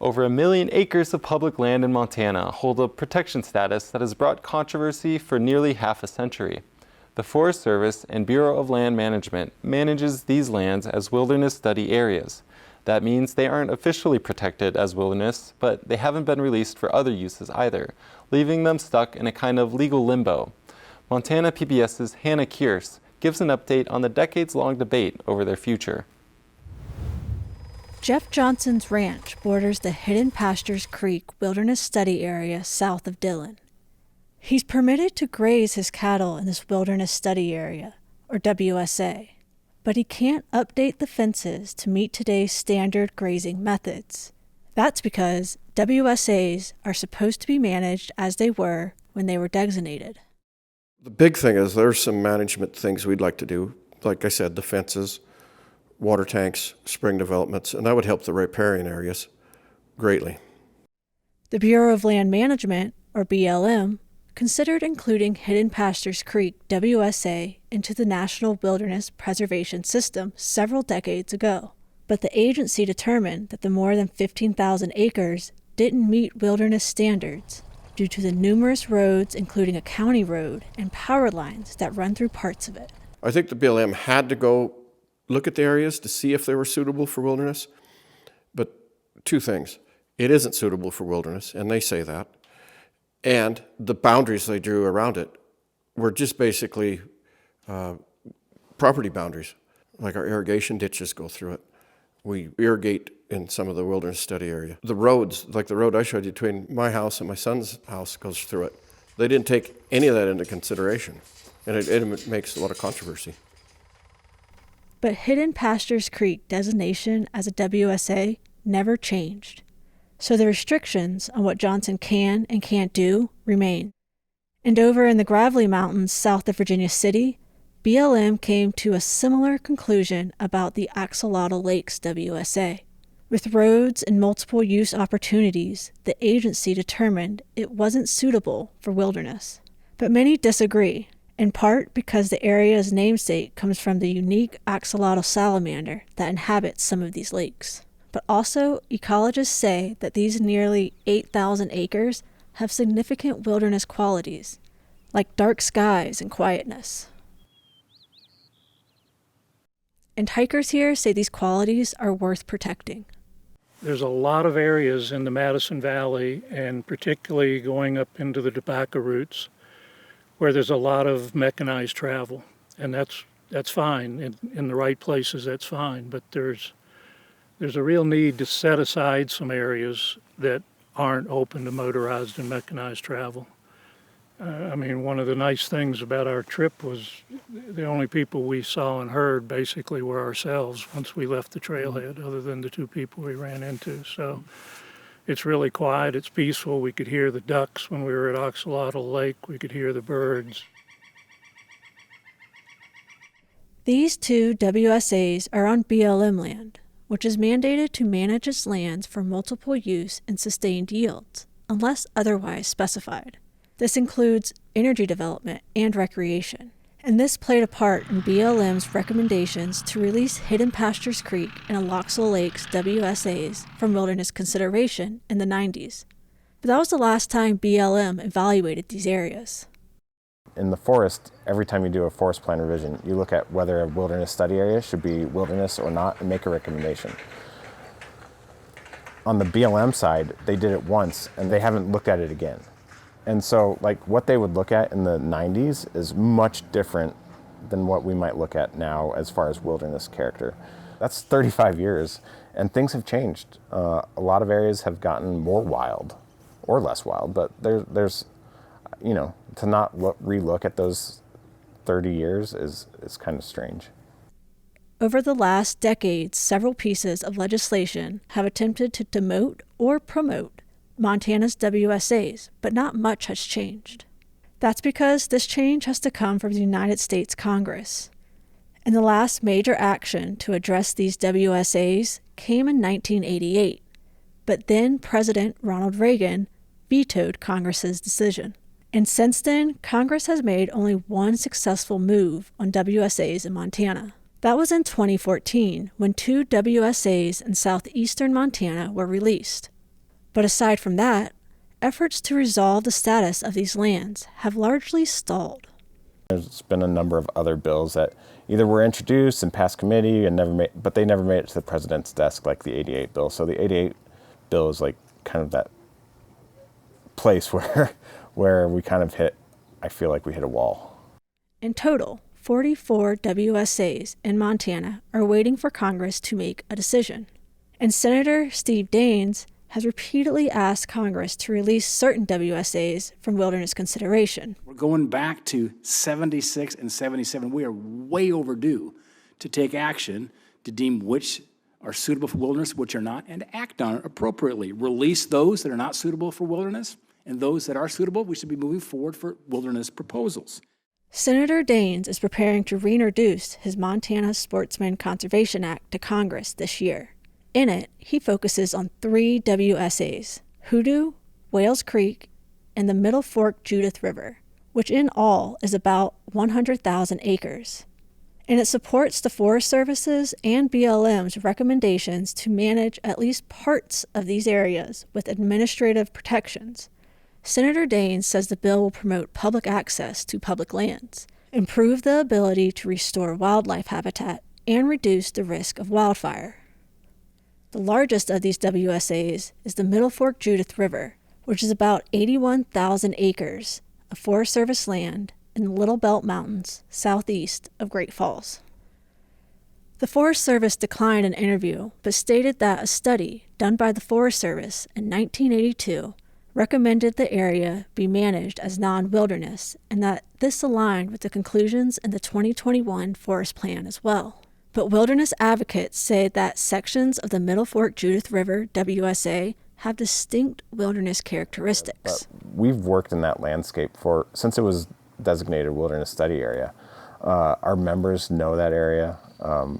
Over 1 million acres of public land in Montana hold a protection status that has brought controversy for nearly half a century. The Forest Service and Bureau of Land Management manages these lands as wilderness study areas. That means they aren't officially protected as wilderness, but they haven't been released for other uses either, leaving them stuck in a kind of legal limbo. Montana PBS's Hannah Kearse gives an update on the decades-long debate over their future. Jeff Johnson's ranch borders the Hidden Pastures Creek Wilderness Study Area south of Dillon. He's permitted to graze his cattle in this Wilderness Study Area, or WSA, but he can't update the fences to meet today's standard grazing methods. That's because WSAs are supposed to be managed as they were when they were designated. The big thing is there's some management things we'd like to do. Like I said, the fences, water tanks, spring developments, and that would help the riparian areas greatly. The Bureau of Land Management, or BLM, considered including Hidden Pastures Creek WSA into the National Wilderness Preservation System several decades ago, but the agency determined that the more than 15,000 acres didn't meet wilderness standards due to the numerous roads, including a county road and power lines that run through parts of it. I think the BLM had to go look at the areas to see if they were suitable for wilderness. But two things. It isn't suitable for wilderness, and they say that. And the boundaries they drew around it were just basically property boundaries. Like our irrigation ditches go through it. We irrigate in some of the wilderness study area. The roads, like the road I showed you between my house and my son's house, goes through it. They didn't take any of that into consideration, and it makes a lot of controversy. But Hidden Pastures Creek designation as a WSA never changed, so the restrictions on what Johnson can and can't do remain. And over in the Gravelly Mountains south of Virginia City, BLM came to a similar conclusion about the Axelottal Lakes WSA. With roads and multiple use opportunities, the agency determined it wasn't suitable for wilderness. But many disagree, in part because the area's namesake comes from the unique axolotl salamander that inhabits some of these lakes. But also, ecologists say that these nearly 8,000 acres have significant wilderness qualities, like dark skies and quietness. And hikers here say these qualities are worth protecting. There's a lot of areas in the Madison Valley, and particularly going up into the tobacco roots, where there's a lot of mechanized travel, and that's fine. In the right places, that's fine. But there's a real need to set aside some areas that aren't open to motorized and mechanized travel. One of the nice things about our trip was the only people we saw and heard basically were ourselves once we left the trailhead, other than the two people we ran into. So it's really quiet, it's peaceful. We could hear the ducks when we were at Axelottal Lake. We could hear the birds. These two WSAs are on BLM land, which is mandated to manage its lands for multiple use and sustained yields, unless otherwise specified. This includes energy development and recreation, and this played a part in BLM's recommendations to release Hidden Pastures Creek and Axelottal Lakes WSAs from wilderness consideration in the 90s. But that was the last time BLM evaluated these areas. In the forest, every time you do a forest plan revision, you look at whether a wilderness study area should be wilderness or not and make a recommendation. On the BLM side, they did it once and they haven't looked at it again. And so, what they would look at in the 90s is much different than what we might look at now as far as wilderness character. That's 35 years, and things have changed. A lot of areas have gotten more wild, or less wild, but there's to not relook at those 30 years is kind of strange. Over the last decades, several pieces of legislation have attempted to demote or promote Montana's WSAs, but not much has changed. That's because this change has to come from the United States Congress. And the last major action to address these WSAs came in 1988, but then President Ronald Reagan vetoed Congress's decision. And since then, Congress has made only one successful move on WSAs in Montana. That was in 2014, when 2 WSAs in southeastern Montana were released. But aside from that, efforts to resolve the status of these lands have largely stalled. There's been a number of other bills that either were introduced and passed committee and but they never made it to the president's desk, like the 88 bill. So the 88 bill is like kind of that place where we kind of I feel like we hit a wall. In total, 44 WSAs in Montana are waiting for Congress to make a decision. And Senator Steve Daines has repeatedly asked Congress to release certain WSAs from wilderness consideration. We're going back to 76 and 77. We are way overdue to take action to deem which are suitable for wilderness, which are not, and act on it appropriately. Release those that are not suitable for wilderness, and those that are suitable, we should be moving forward for wilderness proposals. Senator Daines is preparing to reintroduce his Montana Sportsman Conservation Act to Congress this year. In it, he focuses on 3 WSAs, Hoodoo, Wales Creek, and the Middle Fork Judith River, which in all is about 100,000 acres. And it supports the Forest Service's and BLM's recommendations to manage at least parts of these areas with administrative protections. Senator Daines says the bill will promote public access to public lands, improve the ability to restore wildlife habitat, and reduce the risk of wildfire. The largest of these WSAs is the Middle Fork Judith River, which is about 81,000 acres of Forest Service land in the Little Belt Mountains southeast of Great Falls. The Forest Service declined an interview, but stated that a study done by the Forest Service in 1982 recommended the area be managed as non-wilderness, and that this aligned with the conclusions in the 2021 Forest Plan as well. But wilderness advocates say that sections of the Middle Fork Judith River WSA have distinct wilderness characteristics. We've worked in that landscape since it was designated wilderness study area. Our members know that area.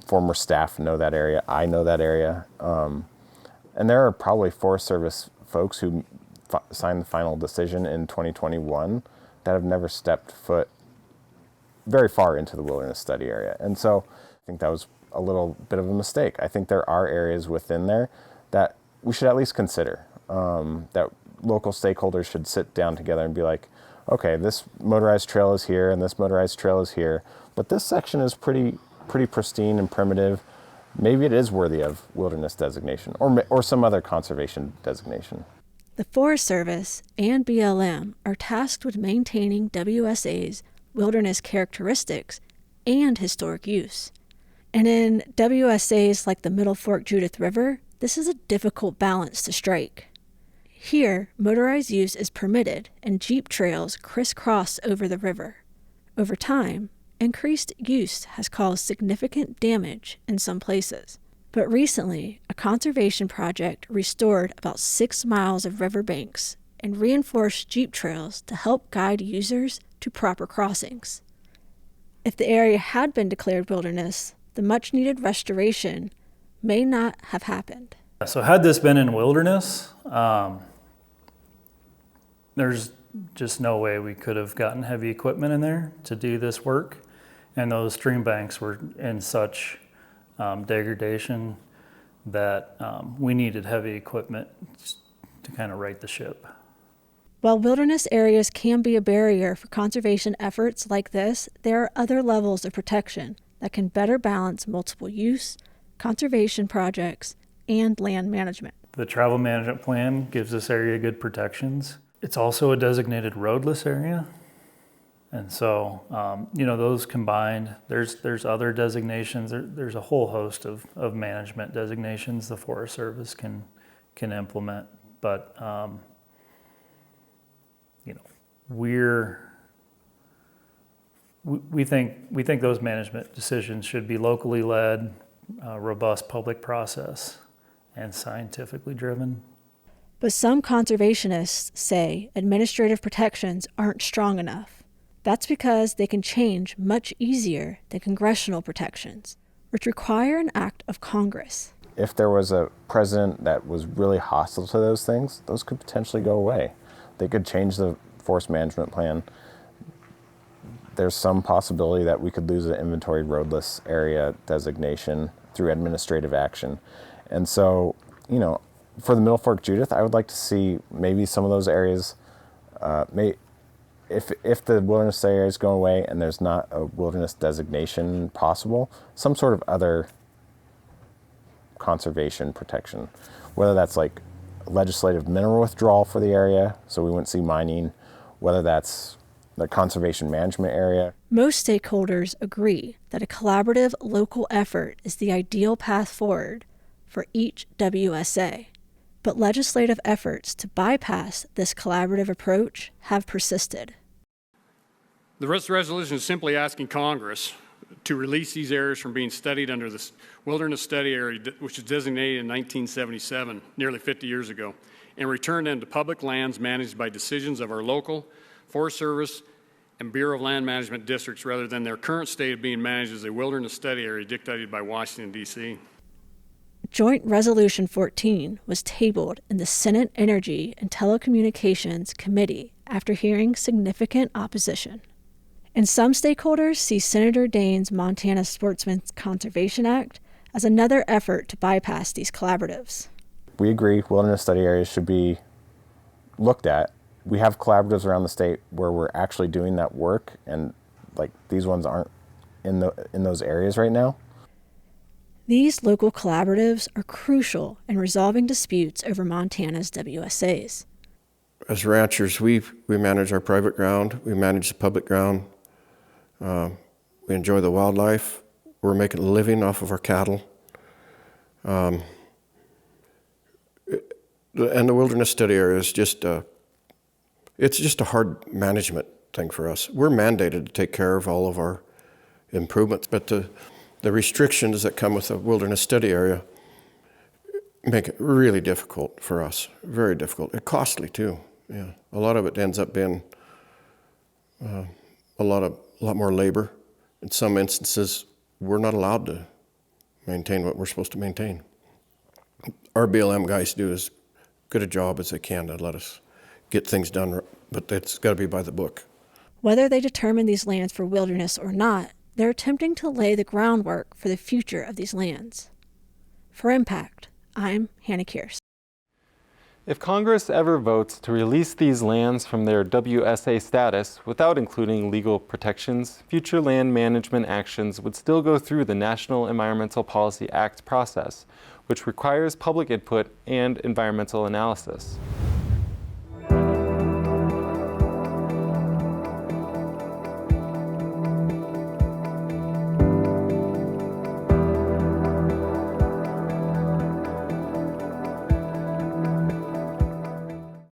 Former staff know that area. I know that area. And there are probably Forest Service folks who signed the final decision in 2021 that have never stepped foot very far into the wilderness study area. And so I think that was a little bit of a mistake. I think there are areas within there that we should at least consider, that local stakeholders should sit down together and be like, okay, this motorized trail is here and this motorized trail is here, but this section is pretty pristine and primitive. Maybe it is worthy of wilderness designation or some other conservation designation. The Forest Service and BLM are tasked with maintaining WSA's wilderness characteristics and historic use. And in WSAs like the Middle Fork Judith River, this is a difficult balance to strike. Here, motorized use is permitted and jeep trails crisscross over the river. Over time, increased use has caused significant damage in some places. But recently, a conservation project restored about 6 miles of riverbanks and reinforced jeep trails to help guide users to proper crossings. If the area had been declared wilderness, the much-needed restoration may not have happened. So had this been in wilderness, there's just no way we could have gotten heavy equipment in there to do this work. And those stream banks were in such degradation that we needed heavy equipment to kind of right the ship. While wilderness areas can be a barrier for conservation efforts like this, there are other levels of protection that can better balance multiple use, conservation projects, and land management. The travel management plan gives this area good protections. It's also a designated roadless area. And so, those combined, there's other designations. There's a whole host of management designations the Forest Service can implement. But, we think those management decisions should be locally led, robust public process, and scientifically driven. But some conservationists say administrative protections aren't strong enough. That's because they can change much easier than congressional protections, which require an act of Congress. If there was a president that was really hostile to those things, those could potentially go away. They could change the forest management plan. There's some possibility that we could lose an inventoried roadless area designation through administrative action. And so, for the Middle Fork Judith, I would like to see maybe some of those areas, if the wilderness area is going away and there's not a wilderness designation possible, some sort of other conservation protection, whether that's like legislative mineral withdrawal for the area, so we wouldn't see mining, whether that's the conservation management area. Most stakeholders agree that a collaborative local effort is the ideal path forward for each WSA, but legislative efforts to bypass this collaborative approach have persisted. The resolution is simply asking Congress to release these areas from being studied under the Wilderness Study Area, which was designated in 1977, nearly 50 years ago, and return them to public lands managed by decisions of our local Forest Service and Bureau of Land Management districts rather than their current state of being managed as a Wilderness Study Area dictated by Washington, D.C. Joint Resolution 14 was tabled in the Senate Energy and Telecommunications Committee after hearing significant opposition. And some stakeholders see Senator Daines' Montana Sportsmen's Conservation Act as another effort to bypass these collaboratives. We agree wilderness study areas should be looked at. We have collaboratives around the state where we're actually doing that work, and like these ones aren't in those areas right now. These local collaboratives are crucial in resolving disputes over Montana's WSAs. As ranchers, we manage our private ground, we manage the public ground, we enjoy the wildlife, we're making a living off of our cattle. And the wilderness study area is it's just a hard management thing for us. We're mandated to take care of all of our improvements, but the restrictions that come with the wilderness study area make it really difficult for us, very difficult. It's costly too. Yeah, a lot of it ends up being a lot more labor. In some instances, we're not allowed to maintain what we're supposed to maintain. Our BLM guys do as good a job as they can to let us get things done, but it's got to be by the book. Whether they determine these lands for wilderness or not, they're attempting to lay the groundwork for the future of these lands. For Impact, I'm Hannah Kearse. If Congress ever votes to release these lands from their WSA status without including legal protections, future land management actions would still go through the National Environmental Policy Act process, which requires public input and environmental analysis.